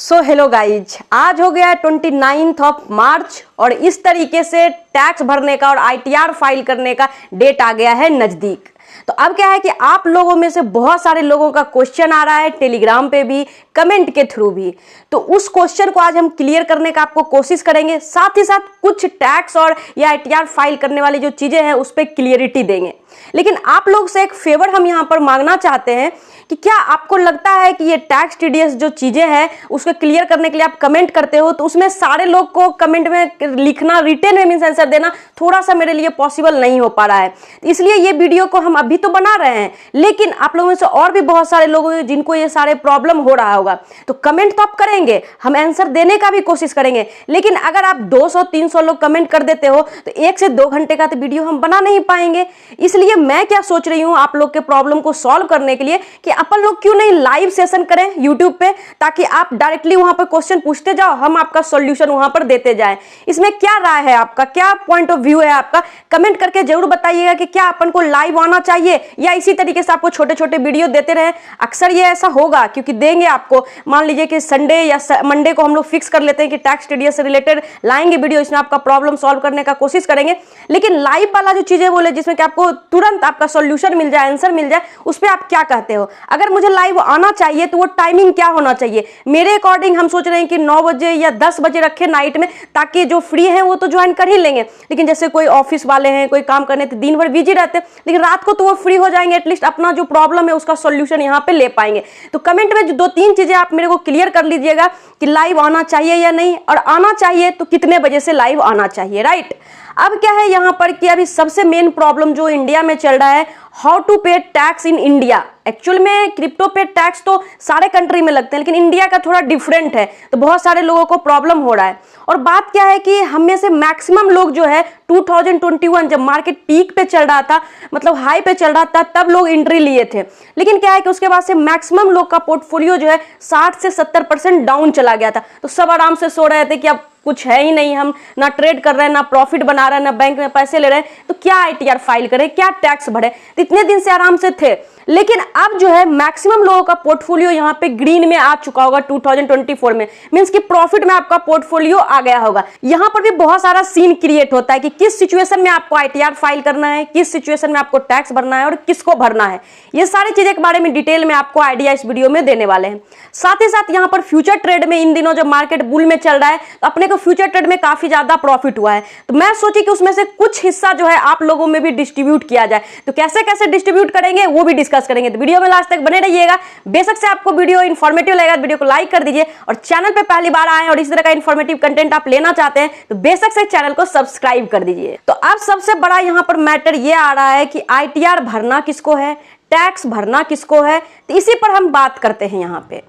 Hello guys, आज हो गया 29 मार्च और इस तरीके से टैक्स भरने का और आईटीआर फाइल करने का डेट आ गया है नजदीक। तो अब क्या है कि आप लोगों में से बहुत सारे लोगों का क्वेश्चन आ रहा है टेलीग्राम पे भी, कमेंट के थ्रू भी। तो उस क्वेश्चन को आज हम क्लियर करने का आपको कोशिश करेंगे, साथ ही साथ कुछ टैक्स और या आईटीआर फाइल करने वाली जो चीजें हैं उस पर क्लियरिटी देंगे। लेकिन आप लोग से एक फेवर हम यहाँ पर मांगना चाहते हैं कि क्या आपको लगता है कि ये टैक्स टीडीएस जो चीजें हैं उसको क्लियर करने के लिए आप कमेंट करते हो, तो उसमें सारे लोग को कमेंट में लिखना, रिटन में मींस आंसर देना थोड़ा सा मेरे लिए पॉसिबल नहीं हो पा रहा है। इसलिए ये वीडियो को हम अभी तो बना रहे हैं, लेकिन आप लोगों में से और भी बहुत सारे लोग हैं जिनको ये सारे प्रॉब्लम हो रहा होगा। तो कमेंट तो आप करेंगे, हम आंसर देने का भी कोशिश करेंगे, लेकिन अगर आप 200-300 लोग कमेंट कर देते हो तो 1 से 2 घंटे का तो वीडियो हम बना नहीं पाएंगे। इसलिए मैं क्या सोच रही हूं आप लोग के प्रॉब्लम को सॉल्व करने के लिए कि अपन लोग क्यों नहीं लाइव सेशन करें यूट्यूब पे, ताकि आप डायरेक्टली वहां पर क्वेश्चन पूछते जाओ, हम आपका सॉल्यूशन वहां पर देते जाएं। इसमें क्या राय है आपका, क्या पॉइंट ऑफ व्यू है आपका, कमेंट करके जरूर बताइएगा कि क्या अपन को लाइव आना चाहिए या इसी तरीके से आपको छोटे छोटे वीडियो देते रहे। अक्सर ये ऐसा होगा क्योंकि देंगे आपको, मान लीजिए कि संडे या मंडे को हम लोग फिक्स कर लेते हैं कि टैक्स टीडीएस से रिलेटेड लाएंगे वीडियो, इसमें आपका प्रॉब्लम सॉल्व करने का कोशिश करेंगे। लेकिन लाइव वाला जो चीजें बोले जिसमें कि आपको तुरंत आपका सॉल्यूशन मिल जाए, आंसर मिल जाए, उस पर आप क्या कहते हो। अगर मुझे लाइव आना चाहिए तो वो टाइमिंग क्या होना चाहिए। मेरे अकॉर्डिंग हम सोच रहे हैं कि 9 बजे या 10 बजे रखें नाइट में, ताकि जो फ्री हैं वो तो ज्वाइन कर ही लेंगे। लेकिन जैसे कोई ऑफिस वाले हैं, कोई काम करने तो दिन भर बिजी रहते हैं, लेकिन रात को तो वो फ्री हो जाएंगे, एटलीस्ट अपना जो प्रॉब्लम है उसका सॉल्यूशन यहाँ पे ले पाएंगे। तो कमेंट में जो 2-3 चीजें आप मेरे को क्लियर कर लीजिएगा कि लाइव आना चाहिए या नहीं, और आना चाहिए तो कितने बजे से लाइव आना चाहिए, राइट। अब क्या है यहाँ पर कि अभी सबसे मेन प्रॉब्लम जो इंडिया में चल रहा है, हाउ टू पे टैक्स इन इंडिया। एक्चुअल में क्रिप्टो पे टैक्स तो सारे कंट्री में लगते हैं, लेकिन इंडिया का थोड़ा डिफरेंट है, तो बहुत सारे लोगों को प्रॉब्लम हो रहा है। और बात क्या है कि हम में से मैक्सिमम लोग जो है 2021 जब मार्केट पीक पे चल रहा था, मतलब हाई पे चल रहा था, तब लोग एंट्री लिए थे। लेकिन क्या है कि उसके बाद से मैक्सिमम लोग का पोर्टफोलियो जो है 60 से 70% डाउन चला गया था। तो सब आराम से सो रहे थे कि अब कुछ है ही नहीं, हम ना ट्रेड कर रहे हैं, ना प्रॉफिट बना रहे हैं, ना बैंक में पैसे ले रहे हैं, तो क्या आईटीआर फाइल करें, क्या टैक्स भरे। तो इतने दिन से आराम से थे। लेकिन अब जो है मैक्सिमम लोगों का पोर्टफोलियो यहाँ पे ग्रीन में आ चुका होगा 2024 में, मींस कि प्रॉफिट में आपका पोर्टफोलियो आ गया होगा। यहाँ पर भी बहुत सारा सीन क्रिएट होता है कि किस सिचुएशन में आपको आईटीआर फाइल करना है, किस सिचुएशन में आपको टैक्स भरना है और किसको भरना है। ये सारी चीजें के बारे में डिटेल में आपको आइडिया इस वीडियो में देने वाले हैं। साथ ही साथ यहाँ पर फ्यूचर ट्रेड में इन दिनों जब मार्केट बुल में चल रहा है, तो अपने को फ्यूचर ट्रेड में काफी ज्यादा प्रॉफिट हुआ है। तो मैं सोची कि उसमें से कुछ हिस्सा जो है आप लोगों में भी डिस्ट्रीब्यूट किया जाए। तो कैसे कैसे डिस्ट्रीब्यूट करेंगे वो भी डिस्कस करेंगे, तो वीडियो में लास्ट तक बने रहिएगा। बेशक से आपको वीडियो इन्फॉर्मेटिव लगेगा तो वीडियो को लाइक कर दीजिए, और चैनल पे पहली बार आए और इस तरह का इन्फॉर्मेटिव कंटेंट आप लेना चाहते हैं तो बेशक से चैनल को सब्सक्राइब कर दीजिए। तो अब सबसे बड़ा यहाँ पर मैटर ये आ रहा है कि आईटीआर भरना किसको है, टैक्स भरना किसको है, तो इसी पर हम बात करते हैं यहाँ पे।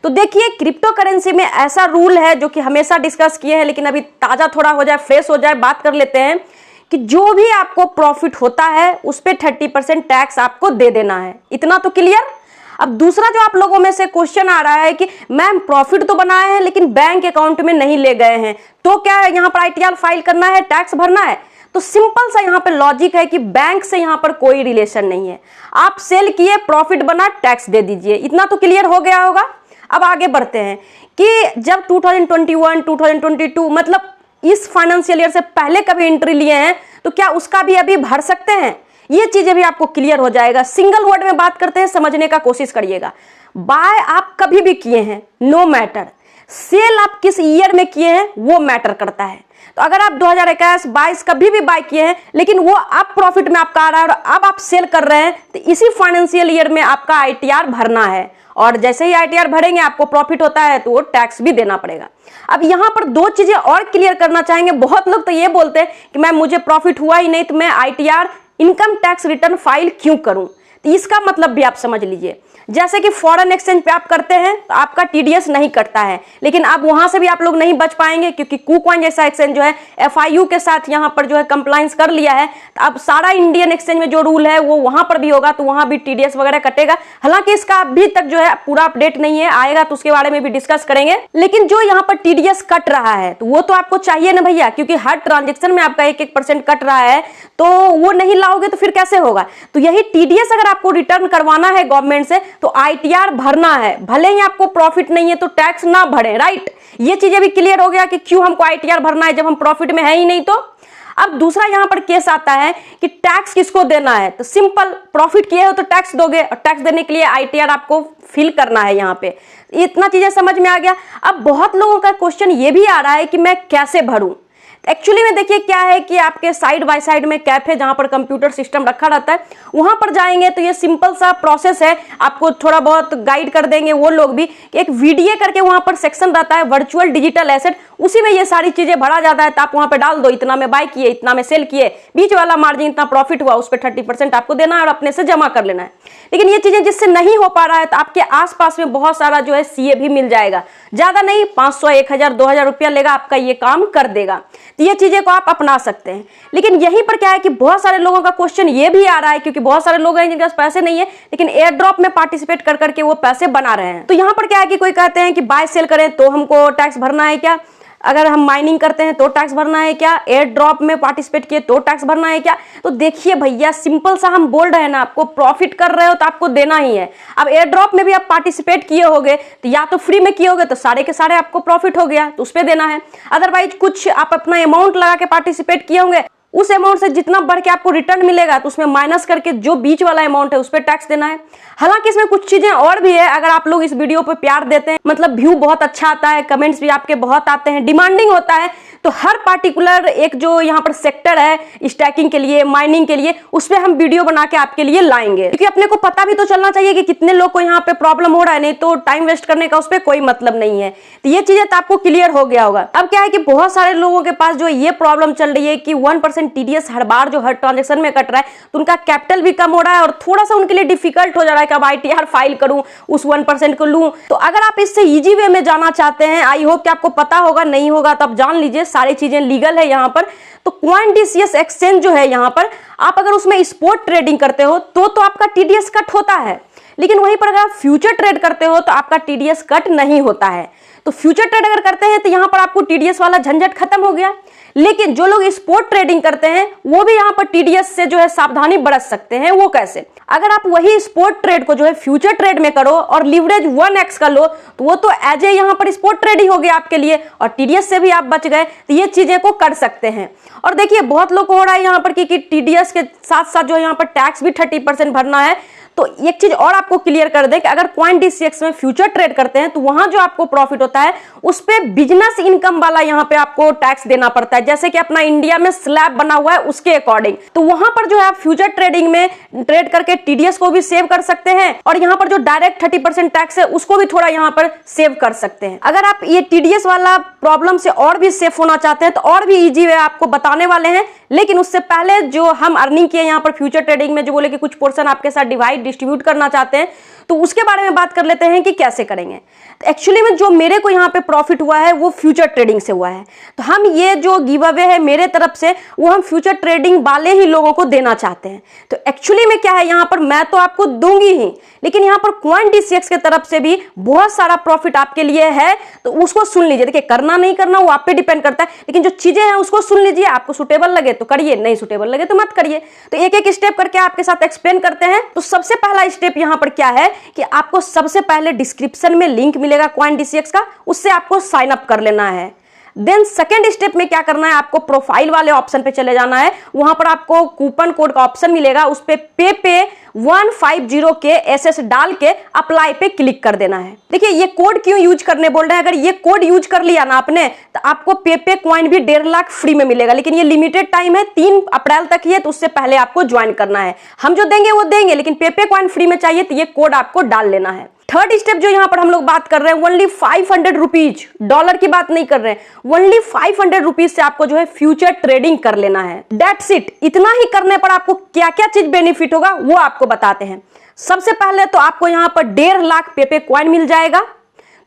तो देखिए, क्रिप्टो करेंसी में ऐसा रूल है जो कि हमेशा डिस्कस किए हैं, लेकिन अभी ताजा थोड़ा हो जाए, फ्रेश हो जाए, बात कर लेते हैं कि जो भी आपको प्रॉफिट होता है उस पे 30% टैक्स आपको दे देना है। इतना तो क्लियर। अब दूसरा जो आप लोगों में से क्वेश्चन आ रहा है कि मैम प्रॉफिट तो बनाए हैं लेकिन बैंक अकाउंट में नहीं ले गए हैं, तो क्या यहाँ पर आईटीआर फाइल करना है, टैक्स भरना है। तो सिंपल सा यहाँ पे लॉजिक है कि बैंक से यहाँ पर कोई रिलेशन नहीं है। आप सेल किए, प्रॉफिट बना, टैक्स दे दीजिए। इतना तो क्लियर हो गया होगा। अब आगे बढ़ते हैं कि जब 2021, 2022 मतलब इस फाइनेंशियल ईयर से पहले कभी एंट्री लिए हैं तो क्या उसका भी अभी भर सकते हैं, ये चीजें भी आपको क्लियर हो जाएगा। सिंगल वर्ड में बात करते हैं, समझने का कोशिश करिएगा। बाय आप कभी भी किए हैं, नो मैटर। सेल आप किस ईयर में किए हैं वो मैटर करता है। तो अगर आप 2021-22 कभी भी बाय किए हैं, लेकिन वो अब प्रॉफिट में आपका आ रहा है और अब आप सेल कर रहे हैं, तो इसी फाइनेंशियल ईयर में आपका आईटीआर भरना है। और जैसे ही आईटीआर भरेंगे आपको प्रॉफिट होता है तो वो टैक्स भी देना पड़ेगा। अब यहाँ पर 2 चीजें और क्लियर करना चाहेंगे। बहुत लोग तो ये बोलते हैं कि मैम मुझे प्रॉफिट हुआ ही नहीं तो मैं ITR income tax return file क्यों करूं। तो इसका मतलब भी आप समझ लीजिए। जैसे कि फॉरेन एक्सचेंज पे आप करते हैं तो आपका टीडीएस नहीं कटता है, लेकिन अब वहां से भी आप लोग नहीं बच पाएंगे क्योंकि KuCoin जैसा एक्सचेंज जो है एफआईयू के साथ यहां पर जो है कंप्लायंस कर लिया है। तो अब सारा इंडियन एक्सचेंज में जो रूल है वो वहां पर भी होगा, तो वहां भी टीडीएस वगैरह कटेगा। हालांकि इसका अभी तक जो है पूरा अपडेट नहीं है, आएगा तो उसके बारे में भी डिस्कस करेंगे। लेकिन जो यहाँ पर टीडीएस कट रहा है तो वो तो आपको चाहिए ना भैया, क्योंकि हर ट्रांजेक्शन में आपका 1-1% कट रहा है, तो वो नहीं लाओगे तो फिर कैसे होगा। तो यही टीडीएस अगर आपको रिटर्न करवाना है गवर्नमेंट से तो ITR भरना है, भले ही आपको प्रॉफिट नहीं है तो टैक्स ना भरें, राइट। ये चीजें भी क्लियर हो गया कि क्यों हमको ITR भरना है जब हम प्रॉफिट में है ही नहीं। तो अब दूसरा यहां पर केस आता है कि टैक्स किसको देना है, तो सिंपल, प्रॉफिट किए हो तो टैक्स दोगे, और टैक्स देने के लिए ITR आपको फिल करना है। यहां पे इतना चीजें समझ में आ गया। अब बहुत लोगों का क्वेश्चन ये भी आ रहा है कि मैं कैसे भरूं। एक्चुअली में देखिए क्या है कि आपके साइड बाय साइड में कैफे जहां पर कंप्यूटर सिस्टम रखा रहता है वहां पर जाएंगे तो ये सिंपल सा प्रोसेस है, आपको थोड़ा बहुत गाइड कर देंगे वो लोग भी। एक VDA करके वहां पर सेक्शन रहता है, वर्चुअल डिजिटल एसेट, उसी में ये सारी चीजें भरा जाता है। तो आप वहां पे डाल दो इतना में बाय किए, इतना में सेल किए, बीच वाला मार्जिन इतना प्रॉफिट हुआ, उस पर 30% आपको देना है और अपने से जमा कर लेना है। लेकिन ये चीजें जिससे नहीं हो पा रहा है तो आपके आसपास में बहुत सारा जो है CA भी मिल जाएगा, ज्यादा नहीं, 500, 1000, 2000 रुपया लेगा, आपका ये काम कर देगा। तो ये चीजें को आप अपना सकते हैं। लेकिन यहीं पर क्या है कि बहुत सारे लोगों का क्वेश्चन ये भी आ रहा है, क्योंकि बहुत सारे लोग हैं जिनके पास पैसे नहीं है लेकिन एयर ड्रॉप में पार्टिसिपेट कर करके वो पैसे बना रहे हैं। तो यहां पर क्या है कि कोई कहते हैं कि बाय सेल करें तो हमको टैक्स भरना है क्या, अगर हम माइनिंग करते हैं तो टैक्स भरना है क्या, एयर ड्रॉप में पार्टिसिपेट किए तो टैक्स भरना है क्या। तो देखिए भैया, सिंपल सा हम बोल रहे हैं ना, आपको प्रॉफिट कर रहे हो तो आपको देना ही है। अब एयर ड्रॉप में भी आप पार्टिसिपेट किए होगे तो या तो फ्री में किए होगे तो सारे के सारे आपको प्रॉफिट हो गया तो उस पर देना है। अदरवाइज कुछ आप अपना अमाउंट लगा के पार्टिसिपेट किए होंगे, उस अमाउंट से जितना बढ़ के आपको रिटर्न मिलेगा तो उसमें माइनस करके जो बीच वाला अमाउंट है उस पर टैक्स देना है। हालांकि इसमें कुछ चीजें और भी है, अगर आप लोग इस वीडियो पे प्यार देते हैं, मतलब व्यू बहुत अच्छा आता है, कमेंट्स भी आपके बहुत आते हैं, डिमांडिंग होता है, तो हर पार्टिकुलर एक जो यहाँ पर सेक्टर है स्टैकिंग के लिए, माइनिंग के लिए, उस पर हम वीडियो बना के आपके लिए लाएंगे। क्योंकि अपने को पता भी तो चलना चाहिए कि कितने लोग को यहाँ पे प्रॉब्लम हो रहा है, नहीं तो टाइम वेस्ट करने का उस पर कोई मतलब नहीं है। तो ये चीजें तो आपको क्लियर हो गया होगा। अब क्या है कि बहुत सारे लोगों के पास जो ये प्रॉब्लम चल रही है कि 1% TDS हर बार जो हर ट्रांजेक्शन में कट रहा है, तो उनका कैपिटल भी कम हो रहा है और थोड़ा सा उनके लिए डिफिकल्ट हो जा रहा है कि अब ITR फाइल करूं, उस 1% को लूं। तो अगर आप इससे इजी वे में जाना चाहते हैं, आई होप कि आपको पता होगा, नहीं होगा तो आप जान लीजिए, सारी चीजें लीगल है यहाँ पर। तो CoinDCS एक्सचेंज जो है यहाँ पर, आप अगर उसमें स्पॉट ट्रेडिंग करते हो तो आपका TDS कट होता है, लेकिन वहीं पर अगर आप फ्यूचर ट्रेड करते हो तो आपका TDS कट नहीं होता है। तो फ्यूचर ट्रेड अगर करते हैं तो यहाँ पर आपको TDS वाला झंझट खत्म हो गया। लेकिन जो लोग स्पॉट ट्रेडिंग करते हैं वो भी यहाँ पर TDS से जो है सावधानी बरत सकते हैं। वो कैसे? अगर आप वही स्पॉट ट्रेड को जो है फ्यूचर ट्रेड में करो और लीवरेज 1x कर लो तो वो तो एज ए यहाँ पर स्पॉट ट्रेड ही हो गया आपके लिए, और TDS से भी आप बच गए। तो ये चीजें को कर सकते हैं। और देखिए बहुत लोग को हो रहा है यहाँ पर कि TDS के साथ साथ जो यहाँ पर टैक्स भी 30% भरना है। तो एक चीज और आपको क्लियर कर दे कि अगर CoinDCX में फ्यूचर ट्रेड करते हैं तो वहां जो आपको प्रॉफिट होता है उस पे बिजनेस इनकम वाला यहाँ पे आपको टैक्स देना पड़ता है, जैसे कि अपना इंडिया में स्लैब बना हुआ है उसके अकॉर्डिंग। तो वहां पर जो है आप फ्यूचर ट्रेडिंग में ट्रेड करके TDS को भी सेव कर सकते हैं और यहाँ पर जो डायरेक्ट 30% टैक्स है उसको भी थोड़ा यहाँ पर सेव कर सकते हैं। अगर आप ये TDS वाला प्रॉब्लम से और भी सेफ होना चाहते हैं तो और भी इजी वे आपको बताने वाले हैं। लेकिन उससे पहले जो हम अर्निंग किए यहाँ पर फ्यूचर ट्रेडिंग में, जो बोले कि कुछ पोर्शन आपके साथ डिस्ट्रीब्यूट करना चाहते हैं, तो उसके बारे में बात कर लेते हैं कि कैसे करेंगे। तो एक्चुअली में जो मेरे को यहाँ पे प्रॉफिट हुआ है वो फ्यूचर ट्रेडिंग से हुआ है। तो हम ये जो गिव अवे है मेरे तरफ से वो हम फ्यूचर ट्रेडिंग वाले ही लोगों को देना चाहते हैं। तो एक्चुअली में क्या है, यहाँ पर मैं तो आपको दूंगी ही, लेकिन यहाँ पर CoinDCX के तरफ से भी बहुत सारा प्रॉफिट आपके लिए है। तो उसको सुन लीजिए। देखिए करना नहीं करना वो आप पे डिपेंड करता है, लेकिन जो चीजें हैं उसको सुन लीजिए। आपको सुटेबल लगे तो करिए, नहीं सुटेबल लगे तो मत करिए। तो एक एक स्टेप करके आपके साथ एक्सप्लेन करते हैं। तो सबसे पहला स्टेप यहाँ पर क्या है कि आपको सबसे पहले डिस्क्रिप्शन में लिंक मिलेगा CoinDCX का, उससे आपको साइन अप कर लेना है। देन सेकेंड स्टेप में क्या करना है, आपको प्रोफाइल वाले ऑप्शन पे चले जाना है। वहां पर आपको कूपन कोड का ऑप्शन मिलेगा, उस पे पे 150 के SS डाल के अप्लाई पे क्लिक कर देना है। देखिए ये कोड क्यों यूज करने बोल रहे हैं, अगर ये कोड यूज कर लिया ना आपने तो आपको पे कॉइन भी 1.5 लाख फ्री में मिलेगा। लेकिन ये लिमिटेड टाइम है, 3 अप्रैल तक ही है, तो उससे पहले आपको ज्वाइन करना है। हम जो देंगे वो देंगे, लेकिन पे कॉइन फ्री में चाहिए तो ये कोड आपको डाल लेना है। थर्ड स्टेप जो यहाँ पर हम लोग बात कर रहे हैं, ओनली 500 रुपीज, डॉलर की बात नहीं कर रहे हैं, ओनली 500 रुपीज से आपको जो है फ्यूचर ट्रेडिंग कर लेना है। That's it. इतना ही करने पर आपको क्या क्या चीज बेनिफिट होगा वो आपको बताते हैं। सबसे पहले तो आपको यहाँ पर 1.5 लाख पे कॉइन मिल जाएगा।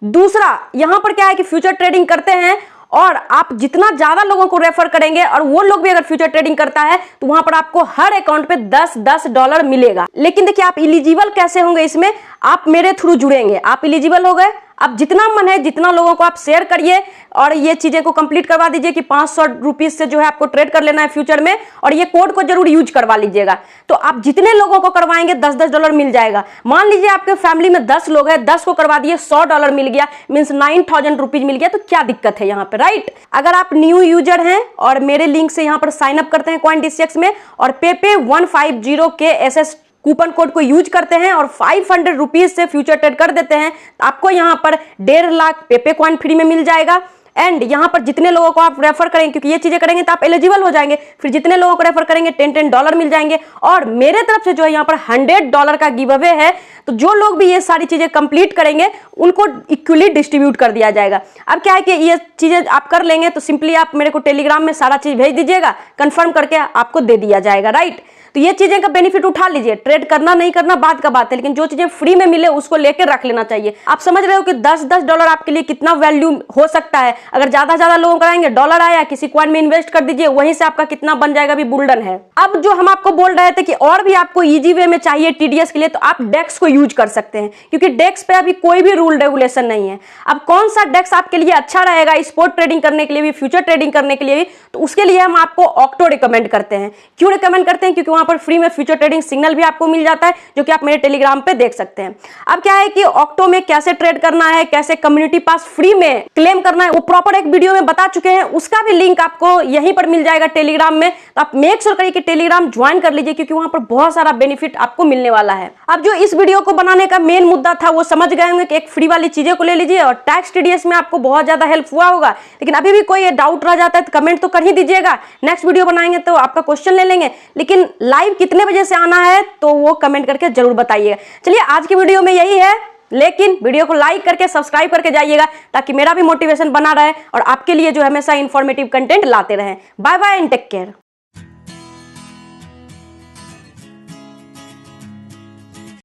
दूसरा यहाँ पर क्या है कि फ्यूचर ट्रेडिंग करते हैं और आप जितना ज्यादा लोगों को रेफर करेंगे और वो लोग भी अगर फ्यूचर ट्रेडिंग करता है तो वहां पर आपको हर अकाउंट पे 10-10 डॉलर मिलेगा। लेकिन देखिए आप इलिजिबल कैसे होंगे इसमें, आप मेरे थ्रू जुड़ेंगे, आप इलिजिबल हो गए। अब जितना मन है जितना लोगों को आप शेयर करिए और ये चीजें को कंप्लीट करवा दीजिए कि 500 रुपीज से जो है आपको ट्रेड कर लेना है फ्यूचर में, और ये कोड को जरूर यूज करवा लीजिएगा। तो आप जितने लोगों को करवाएंगे $10 मिल जाएगा। मान लीजिए आपके फैमिली में 10 लोग हैं, 10 को करवा दिए, $100 मिल गया, मीन्स 9000 रुपीज मिल गया। तो क्या दिक्कत है यहाँ पे, राइट? अगर आप न्यू यूजर हैं और मेरे लिंक से यहाँ पर साइन अप करते हैं CoinDCX में और पेपे 150 के SS कूपन कोड को यूज करते हैं और 500 रुपीज से फ्यूचर ट्रेड कर देते हैं, तो आपको यहाँ पर 1.5 लाख पेपे कॉइन फ्री में मिल जाएगा। एंड यहाँ पर जितने लोगों को आप रेफर करेंगे, क्योंकि ये चीजें करेंगे तो आप एलिजिबल हो जाएंगे, फिर जितने लोगों को रेफर करेंगे $10 मिल जाएंगे। और मेरे तरफ से जो है यहाँ पर $100 का गिव अवे है, तो जो लोग भी ये सारी चीजें कंप्लीट करेंगे उनको इक्वली डिस्ट्रीब्यूट कर दिया जाएगा। अब क्या है कि ये चीजें आप कर लेंगे तो सिंपली आप मेरे को टेलीग्राम में सारा चीज भेज दीजिएगा, कंफर्म करके आपको दे दिया जाएगा, राइट? तो ये चीजें का बेनिफिट उठा लीजिए। ट्रेड करना नहीं करना बात का बात है, लेकिन जो चीजें फ्री में मिले उसको लेकर रख लेना चाहिए। आप समझ रहे हो कि $10 आपके लिए कितना वैल्यू हो सकता है। अगर ज्यादा ज्यादा लोगों कराएंगे, डॉलर आया, किसी कॉइन में इन्वेस्ट कर दीजिए, वहीं से आपका कितना बन जाएगा भी बुल्डन है। अब जो हम आपको बोल रहे थे कि और भी आपको इजी वे में चाहिए TDS के लिए, तो आप डेक्स को यूज कर सकते हैं, क्योंकि डेक्स पे अभी कोई भी रूल रेगुलेशन नहीं है। अब कौन सा डेक्स आपके लिए अच्छा रहेगा स्पॉट ट्रेडिंग करने के लिए भी, फ्यूचर ट्रेडिंग करने के लिए भी, तो उसके लिए हम आपको ऑक्टो रिकमेंड करते हैं। क्यों रिकमेंड करते हैं? क्योंकि वहां पर फ्री में फ्यूचर ट्रेडिंग सिग्नल भी आपको मिल जाता है, जो कि आप मेरे टेलीग्राम पे देख सकते हैं। अब क्या है कि ऑक्टो में कैसे ट्रेड करना है, कैसे कम्युनिटी पास फ्री में क्लेम करना है, वो प्रॉपर एक वीडियो में बता चुके हैं। उसका भी लिंक आपको यहीं पर मिल जाएगा टेलीग्राम में। तो आप मेक श्योर करिए कि टेलीग्राम ज्वाइन कर लीजिए, क्योंकि वहां पर बहुत सारा बेनिफिट आपको मिलने वाला है। अब जो इस वीडियो को बनाने का मेन मुद्दा था वो समझ गए होंगे कि एक फ्री वाली चीजें को ले लीजिए और टैक्स TDS में आपको बहुत ज्यादा हेल्प हुआ होगा। लेकिन अभी भी कोई डाउट रह जाता है तो कमेंट तो कर ही दीजिएगा। नेक्स्ट वीडियो बनाएंगे तो आपका क्वेश्चन ले लेंगे। लेकिन लाइव कितने बजे से आना है तो वो कमेंट करके जरूर बताइएगा। चलिए आज की वीडियो में यही है, लेकिन वीडियो को लाइक करके सब्सक्राइब करके जाइएगा, ताकि मेरा भी मोटिवेशन बना रहे और आपके लिए जो हमेशा इंफॉर्मेटिव कंटेंट लाते रहें। Bye bye and take care.